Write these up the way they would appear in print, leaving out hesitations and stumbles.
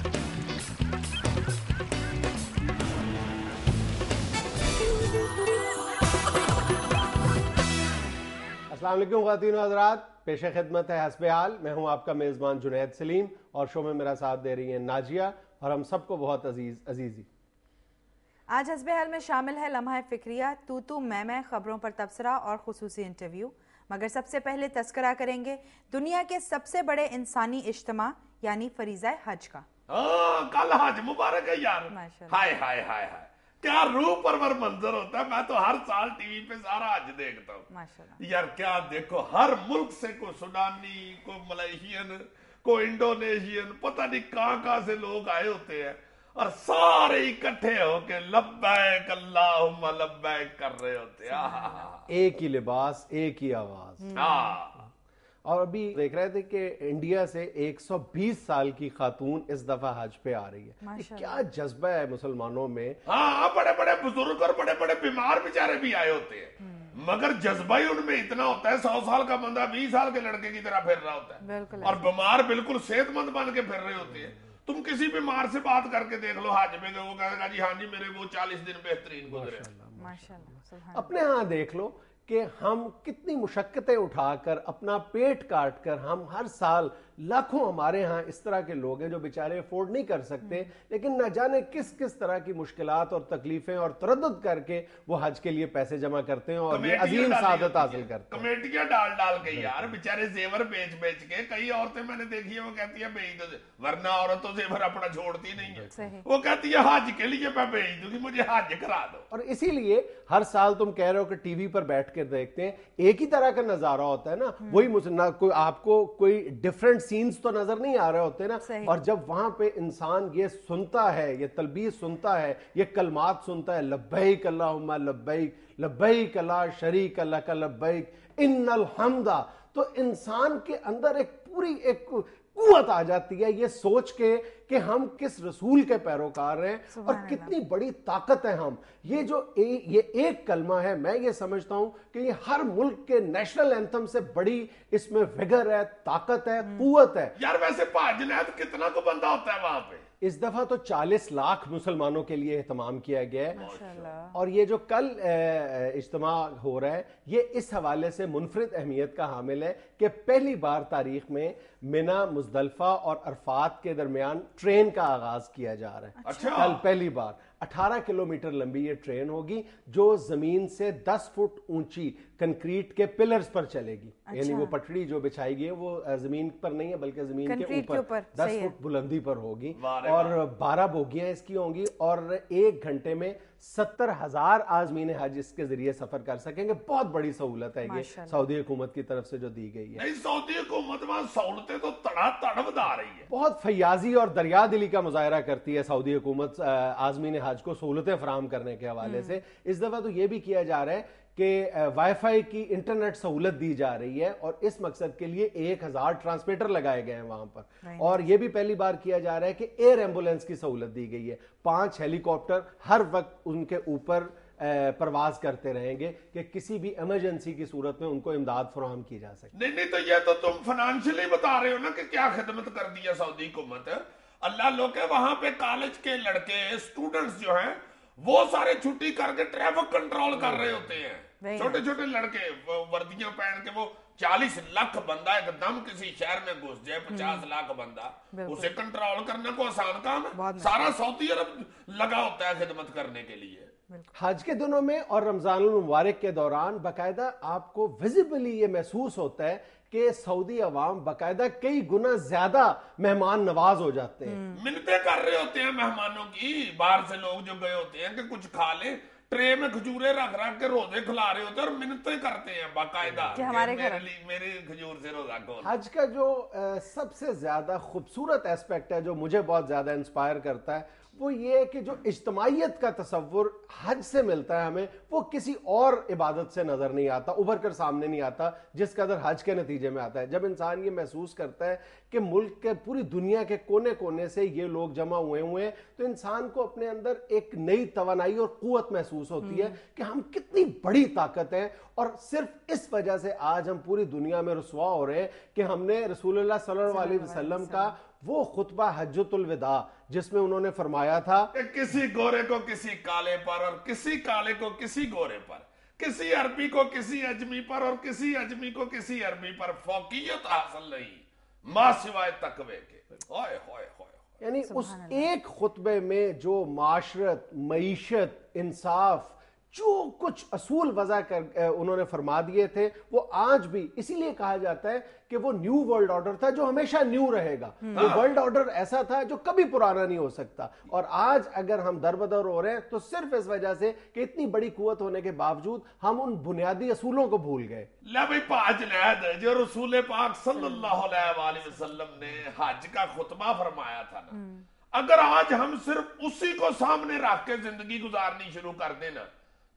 अस्सलाम वालेकुम ख़वातीन और हज़रात, पेश खिदमत है हस्बे हाल। मैं हूं आपका मेज़बान जुनैद सलीम और शो में मेरा साथ दे रही हैं नाजिया और हम सबको बहुत अजीज़ी। आज हस्बे हाल में शामिल है लम्हा फ़िक्रिया, तू मैं खबरों पर तबसरा और खुसूसी इंटरव्यू। मगर सबसे पहले तस्करा करेंगे दुनिया के सबसे बड़े इंसानी इज्तिमा यानी फरीज़ा हज का। कल हज मुबारक है यार। हाय हाय हाय हाय, क्या रूह परवर मंजर होता है। मैं तो हर साल टीवी पे सारा हज देखता हूँ माशाल्लाह। यार क्या देखो, हर मुल्क से कोई सुडानी, कोई मलेशियन, कोई इंडोनेशियन, पता नहीं कहाँ से लोग आए होते हैं और सारे इकट्ठे होके लब्बैक अल्लाहुम्मा लब्बैक कर रहे होते हैं। एक ही लिबास, एक ही आवाज। और अभी देख रहे थे कि इंडिया से 120 साल की खातून इस दफा हज पे आ रही है। क्या जज्बा है मुसलमानों में। हाँ, बड़े बड़े बुजुर्ग और बड़े बड़े बीमार बेचारे भी आए होते हैं, मगर जज्बा ही उनमें इतना होता है। 100 साल का बंदा 20 साल के लड़के की तरह फिर रहा होता है और बीमार बिल्कुल सेहतमंद बन के फिर रहे होते हैं। तुम किसी बीमार से बात करके देख लो हज में, वो कहेगा जी हाँ जी मेरे वो 40 दिन बेहतरीन गुजरे। माशाल्लाह। अपने यहाँ देख लो कि हम कितनी मुशक्कतें उठाकर, अपना पेट काट कर, हम हर साल लाखों हमारे यहाँ इस तरह के लोग हैं जो बेचारे अफोर्ड नहीं कर सकते, लेकिन न जाने किस किस तरह की मुश्किलात और तकलीफें और तरद्दुद करके वो हज के लिए पैसे जमा करते हैं और ये अजीम सादत हासिल करते हैं। कमेटियां डाल के यार बेचारे जेवर बेच के। कई औरतें मैंने देखी है, वो कहती है बेच दो, वरना औरत तो जेवर अपना छोड़ती नहीं है। वो कहती है हज के लिए मैं बेच दूंगी, मुझे हज करा दो। और इसीलिए हर साल तुम कह रहे हो कि टीवी पर बैठ के देखते हैं, एक ही तरह का नजारा होता है ना, वही ना, कोई आपको कोई डिफरेंट सीन्स तो नजर नहीं आ रहे होते ना। और जब वहां पे इंसान ये सुनता है, ये तलबीस सुनता है, ये कलमात सुनता है, लब्बैक अल्लाहुम्मा लब्बैक, लब्बैक ला शरीक लक लब्बैक इन्नल हम्दा, तो इंसान के अंदर एक पूरी एक कुव्वत आ जाती है ये सोच के कि हम किस रसूल के पैरोकार हैं और कितनी बड़ी ताकत है हम। ये जो ये एक कलमा है, मैं ये समझता हूं कि ये हर मुल्क के नेशनल एंथम से बड़ी इसमें विगर है, ताकत है, कुव्वत है। यार वैसे जुनैद कितना को बंदा होता है वहां पे? इस दफा तो 40 लाख मुसलमानों के लिए एहतमाम किया गया है और ये जो कल इज्तिमा हो रहा है ये इस हवाले से मुनफरिद अहमियत का हामिल है कि पहली बार तारीख में मिना, मुजदलफा और अरफात के दरमियान ट्रेन का आगाज किया जा रहा है। अच्छा। कल पहली बार 18 किलोमीटर लंबी ये ट्रेन होगी जो जमीन से 10 फुट ऊंची कंक्रीट के पिलर्स पर चलेगी। यानी वो पटड़ी जो बिछाई गई है वो जमीन पर नहीं है बल्कि जमीन के ऊपर 10 फुट बुलंदी पर होगी और 12 बोगियां इसकी होंगी और 1 घंटे में 70,000 आज़मीन हज इसके जरिए सफर कर सकेंगे। बहुत बड़ी सहूलत है ये सऊदी हुकूमत की तरफ से जो दी गई है। नहीं, सऊदी हुकूमत में सहूलतें तो तड़ातड़ बता रही है। बहुत फयाजी और दरिया दिली का मुजाहरा करती है सऊदी हुकूमत आज़मीन हज को सहूलतें फराहम करने के हवाले से। इस दफा तो ये भी किया जा रहा है कि वाईफाई की इंटरनेट सहूलत दी जा रही है और इस मकसद के लिए 1000 ट्रांसमीटर लगाए गए हैं वहां पर। और यह भी पहली बार किया जा रहा है कि एयर एम्बुलेंस की सहूलत दी गई है। 5 हेलीकॉप्टर हर वक्त उनके ऊपर परवाज करते रहेंगे कि किसी भी इमरजेंसी की सूरत में उनको इमदाद फराहम की जा सके। नहीं तो ये तो तुम फाइनेंशियली बता रहे हो ना कि क्या खिदमत कर दी है सऊदी हुकूमत। अल्लाह लोग वहां पे कॉलेज के लड़के स्टूडेंट्स जो हैं वो सारे छुट्टी करके ट्रैफिक कंट्रोल कर रहे होते हैं। छोटे छोटे लड़के वर्दियां पहन के, वो 40 लाख बंदा एकदम किसी शहर में घुस जाए, 50 लाख बंदा, उसे कंट्रोल करना को आसान काम है। सारा सऊदी अरब लगा होता है खिदमत करने के लिए। हज के दिनों में और रमजानुल मुबारक के दौरान बाकायदा आपको विजिबली ये महसूस होता है कि सऊदी अवाम बाकायदा कई गुना ज्यादा मेहमान नवाज हो जाते हैं। मिन्नतें कर रहे होते हैं मेहमानों की। बाहर से लोग जो गए होते हैं कि कुछ खा ले, ट्रे में खजूरे रख के रोजे खिला रहे होते हैं और मिन्नतें करते हैं बाकायदा कि हमारे मेरे खजूर से रोजा खोल। हज का जो सबसे ज्यादा खूबसूरत एस्पेक्ट है जो मुझे बहुत ज्यादा इंस्पायर करता है वो ये है कि जो इज्तमाइयत का तसव्वुर हज से मिलता है हमें, वो किसी और इबादत से नजर नहीं आता, उभर कर सामने नहीं आता जिस कदर हज के नतीजे में आता है। जब इंसान ये महसूस करता है कि मुल्क के पूरी दुनिया के कोने कोने से ये लोग जमा हुए हैं, तो इंसान को अपने अंदर एक नई तवानाई और कुव्वत महसूस होती है कि हम कितनी बड़ी ताकत है। और सिर्फ इस वजह से आज हम पूरी दुनिया में रुसवा हो रहे हैं कि हमने रसूलुल्लाह सल्लल्लाहु अलैहि वसल्लम का وہ خطبہ حجۃ الوداع جس میں انہوں نے فرمایا تھا کہ کسی گورے کو کسی کالے پر اور کسی کالے کو کسی گورے پر، کسی عربی کو کسی اجمی پر اور کسی اجمی کو کسی عربی پر فوقیت حاصل نہیں ماں سوائے تقوی کے۔ ہوئے ہوئے ہوئے، یعنی اس ایک خطبے میں جو معاشرت، معیشت، انصاف، جو کچھ اصول وضع کر انہوں نے فرما دیے تھے، وہ آج بھی اسی لیے کہا جاتا ہے کہ وہ نیو ورلڈ آرڈر تھا جو ہمیشہ نیو رہے گا۔ وہ ورلڈ آرڈر ایسا تھا جو کبھی پرانا نہیں ہو سکتا، اور آج اگر ہم دربدر ہو رہے ہیں تو صرف اس وجہ سے کہ اتنی بڑی قوت ہونے کے باوجود ہم ان بنیادی اصولوں کو بھول گئے۔ لے بھئی پانچ لہد جو رسول پاک صلی اللہ علیہ وآلہ وسلم نے حج کا خطبہ فرمایا تھا نا، اگر آج ہم صرف اسی کو سامنے رکھ کے زندگی گزارنی شروع کر دیں نا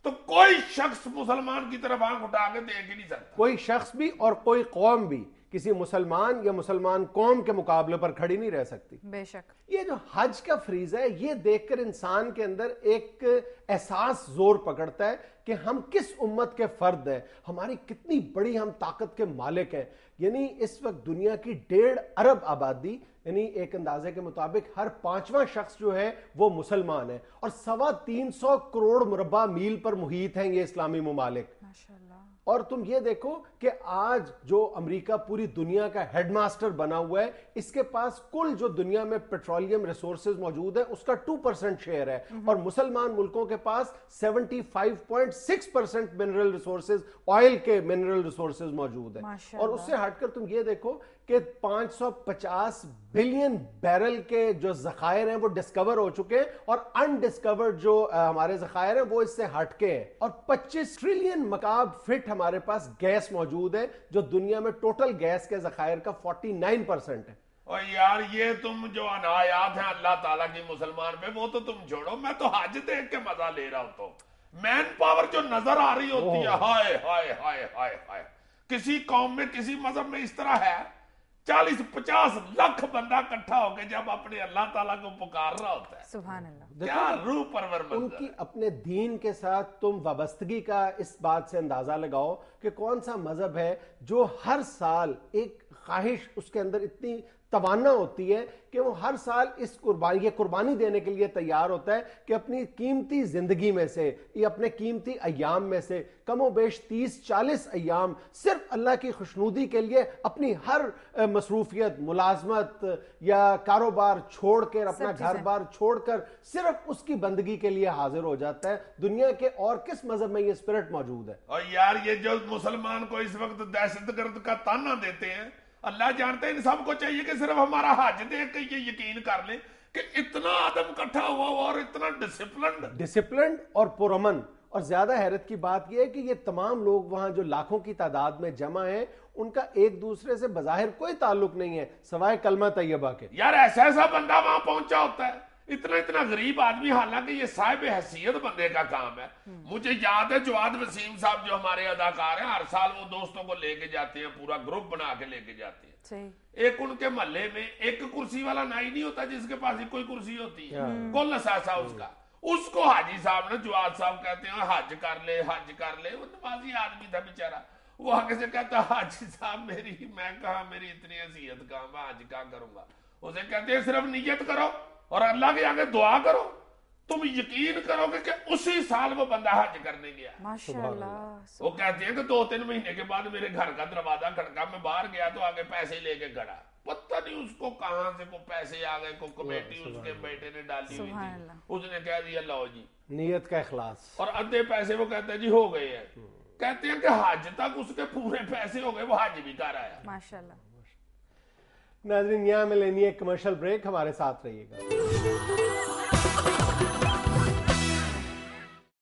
تو کوئی شخص مسلمان کی طرف آنکھ اٹھا کے دیکھ ہی نہیں سکتا۔ کوئی شخص بھی اور کوئی قوم بھی کسی مسلمان یا مسلمان قوم کے مقابلے پر کھڑی نہیں رہ سکتی۔ بے شک یہ جو حج کا فریضہ ہے، یہ دیکھ کر انسان کے اندر ایک احساس زور پکڑتا ہے کہ ہم کس امت کے فرد ہیں، ہماری کتنی بڑی ہم طاقت کے مالک ہیں۔ یعنی اس وقت دنیا کی 1.5 ارب آبادی، یعنی ایک اندازے کے مطابق ہر 5واں شخص جو ہے وہ مسلمان ہے، اور 325 کروڑ مربع میل پر محیط ہیں یہ اسلامی ممالک۔ ماشاءاللہ۔ اور تم یہ دیکھو کہ آج جو امریکہ پوری دنیا کا ہیڈ ماسٹر بنا ہوا ہے، اس کے پاس کل جو دنیا میں پیٹرولیم ریسورسز موجود ہیں اس کا 2% شیئر ہے، اور مسلمان ملکوں کے پاس 75.6% منرل ریسورسز، آئل کے منرل ریسورسز موجود ہیں۔ اور اس سے ہٹ کر تم یہ دیکھو کہ 550 بلین بیرل کے جو ذخائر ہیں وہ ڈسکور ہو چکے ہیں، اور انڈسکورڈ جو ہمارے ذخائر ہیں وہ اس سے ہٹ کے ہیں، اور 25 ٹریلین مکعب فٹ ہمارے پاس گیس موجود ہے جو دنیا میں ٹوٹل گیس کے ذخائر کا 49% ہے۔ اور یار یہ تم جو عنایات ہیں اللہ تعالیٰ کی مسلمان پہ، وہ تو تم چھوڑو، میں تو حج دیکھ کے مزہ لے رہا ہوتا ہوں۔ مین پاور جو نظر آ رہی ہوتی ہے، ہائے ہائے ہائے ہائے ہائے، کسی قوم میں کسی مذہب میں اس طرح ہے 40-50 لاکھ بندہ اکٹھا ہو کے جب اپنے اللہ تعالیٰ کو پکار رہا ہوتا ہے، سبحان اللہ، کیا روح پرور ان منظر کی ہے۔ اپنے دین کے ساتھ تم وابستگی کا اس بات سے اندازہ لگاؤ کہ کون سا مذہب ہے جو ہر سال ایک خواہش اس کے اندر اتنی توانا ہوتی ہے کہ وہ ہر سال اس قربانی دینے کے لیے تیار ہوتا ہے کہ اپنی قیمتی زندگی میں سے یا اپنے قیمتی ایام میں سے کم و بیش 30-40 ایام صرف اللہ کی خوشنودی کے لیے اپنی ہر مصروفیت، ملازمت یا کاروبار چھوڑ کر، اپنا گھر بار چھوڑ کر صرف اس کی بندگی کے لیے حاضر ہو جاتا ہے۔ دنیا کے اور کس مذہب میں یہ اسپرٹ موجود ہے؟ اور یار یہ جو مسلمان کو اس وقت دہشت گرد کا تانا دیتے ہیں، اللہ جانتے ہیں ان سب کو چاہیے کہ صرف ہمارا حج دیکھ کے یہ یقین کر لیں کہ اتنا آدم کٹھا ہوا اور اتنا ڈسپلنڈ اور پرامن۔ اور زیادہ حیرت کی بات یہ ہے کہ یہ تمام لوگ وہاں جو لاکھوں کی تعداد میں جمع ہیں، ان کا ایک دوسرے سے بظاہر کوئی تعلق نہیں ہے سوائے کلمہ طیبہ کے۔ یار ایسا بندہ وہاں پہنچا ہوتا ہے، اتنا غریب آدمی، حالانکہ یہ صاحب حیثیت بندے کا کام ہے۔ مجھے یاد ہے جواد وسیم صاحب جو ہمارے اداکار ہیں، ہر سال وہ دوستوں کو لے کے جاتے ہیں، پورا گروپ بنا کے لے کے جاتے ہیں۔ ایک ان کے محلے میں ایک کرسی والا نائی نہیں ہوتا جس کے پاس ہی کوئی کرسی ہوتی ہے، کل اساسا اس کا، اس کو حاجی صاحب نے، جواد صاحب کہتے ہیں حج کر لے حج کر لے، وہ نمازی آدمی تھا بیچارہ، وہ آگے سے کہتا حاجی صاحب میں کہا میری اتنی حیثیت کہاں، میں حج کہاں کروں گا؟ اسے کہتے ہیں صرف نیت کرو اور اللہ کے آگے دعا کرو، تم یقین کرو گے کہ اسی سال وہ بندہ حج کرنے گیا۔ ماشاءاللہ۔ وہ کہتے ہیں کہ 2-3 مہینے کے بعد میرے گھر کا دروازہ کھڑکا، میں باہر گیا تو آگے پیسے لے کے کھڑا، پتہ نہیں اس کو کہاں سے کو پیسے آ گئے، کو کمیٹی اس کے بیٹے نے ڈالی ہوئی تھی، اس نے کہہ دیا لو جی، نیت کا اخلاص، اور ادھے پیسے وہ کہتے ہیں جی ہو گئے ہیں۔ کہتے ہیں کہ حج تک اس کے پورے پیسے ہو گئے، وہ حج بھی کر آیا۔ ماشاءاللہ۔ ناظرین یہاں میں لینی ہے کمرشل بریک، ہمارے ساتھ رہیے گا۔